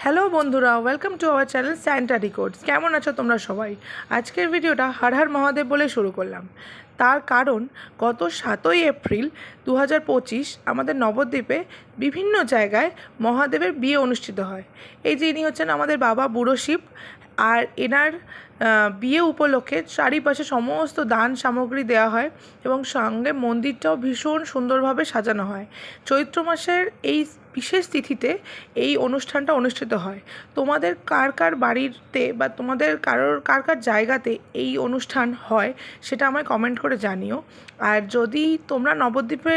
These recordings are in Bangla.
হ্যালো বন্ধুরা, welcome to our channel Santa records. কেমন আছো তোমরা সবাই? আজকের ভিডিওটা হর হর মহাদেব বলে শুরু করলাম। তার কারণ গত 7ই এপ্রিল 2025 আমাদের নবদ্বীপে বিভিন্ন জায়গায় মহাদেবের বিয়ে অনুষ্ঠিত হয়। এই যে ইনি হচ্ছেন আমাদের বাবা বুড়ো শিব, আর এনার বিয়ে উপলক্ষে চারিপাশে সমস্ত দান সামগ্রী দেওয়া হয় এবং সঙ্গে মন্দিরটাও ভীষণ সুন্দরভাবে সাজানো হয়। চৈত্র মাসের এই বিশেষ তিথিতে এই অনুষ্ঠানটা অনুষ্ঠিত হয়। তোমাদের কার কার বাড়িতে বা তোমাদের কার কার জায়গাতে এই অনুষ্ঠান হয় সেটা আমায় কমেন্ট করে জানিও। আর যদি তোমরা নবদ্বীপে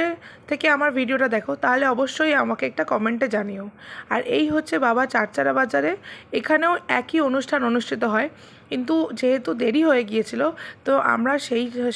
থেকে আমার ভিডিওটা দেখো তাহলে অবশ্যই আমাকে একটা কমেন্টে জানিও। আর এই হচ্ছে বাবা চারচারা বাজারে, এখানেও একই অনুষ্ঠান অনুষ্ঠিত হয়, কিন্তু যেহেতু দেরি হয়ে গিয়েছিল তো আমরা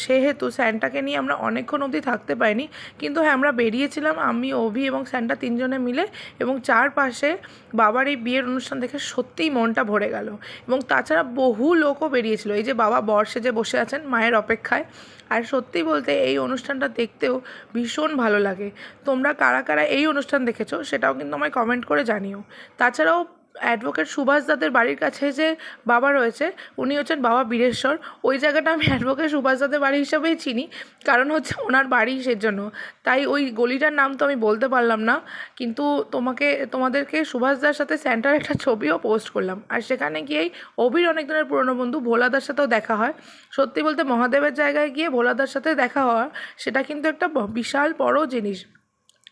সেহেতু স্যান্টাকে নিয়ে আমরা অনেকক্ষণ অবধি থাকতে পারিনি। কিন্তু হ্যাঁ, আমরা বেরিয়েছিলাম, আমি, অভি এবং স্যান্টা তিনজনে মিলে, এবং চারপাশে বাবার এই বিয়ের অনুষ্ঠান দেখে সত্যিই মনটা ভরে গেল। এবং তাছাড়া বহু লোকও বেরিয়েছিল, এই যে বাবা বর সেজে বসে আছেন মায়ের অপেক্ষায়। আর সত্যি বলতে এই অনুষ্ঠানটা দেখতেও ভীষণ ভালো লাগে। তোমরা কারা কারা এই অনুষ্ঠান দেখেছো সেটাও কিন্তু আমায় কমেন্ট করে জানিও। তাছাড়াও অ্যাডভোকেট সুভাষ দাদের বাড়ির কাছে যে বাবা রয়েছে, উনি হচ্ছেন বাবা বীরেশ্বর। ওই জায়গাটা আমি অ্যাডভোকেট সুভাষ দাদের বাড়ি হিসাবেই চিনি, কারণ হচ্ছে ওনার বাড়ি সেজন্য। তাই ওই গলিটার নাম তো আমি বলতে পারলাম না, কিন্তু তোমাদেরকে সুভাষদার সাথে স্যান্টার একটা ছবিও পোস্ট করলাম। আর সেখানে গিয়েই অভির অনেক দিনের পুরনো বন্ধু ভোলাদার সাথেও দেখা হয়। সত্যি বলতে মহাদেবের জায়গায় গিয়ে ভোলাদার সাথে দেখা হওয়া সেটা কিন্তু একটা বিশাল বড় জিনিস।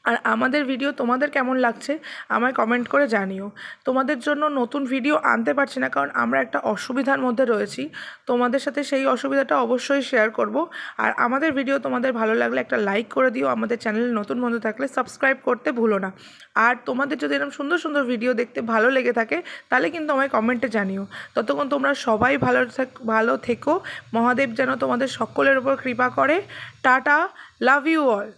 আর আমাদের ভিডিও তোমাদের কেমন লাগছে আমায় কমেন্ট করে জানিও। তোমাদের জন্য নতুন ভিডিও আনতে পারছি না কারণ আমরা একটা অসুবিধার মধ্যে রয়েছি। তোমাদের সাথে সেই অসুবিধাটা অবশ্যই শেয়ার করব। আর আমাদের ভিডিও তোমাদের ভালো লাগলে একটা লাইক করে দিও। আমাদের চ্যানেলে নতুন বন্ধু থাকলে সাবস্ক্রাইব করতে ভুলো না। আর তোমাদের যদি এরকম সুন্দর সুন্দর ভিডিও দেখতে ভালো লেগে থাকে তাহলে কিন্তু আমায় কমেন্টে জানিও। ততক্ষণ তোমরা সবাই ভালো থেকো। মহাদেব যেন তোমাদের সকলের উপর কৃপা করে। Tata, love you all.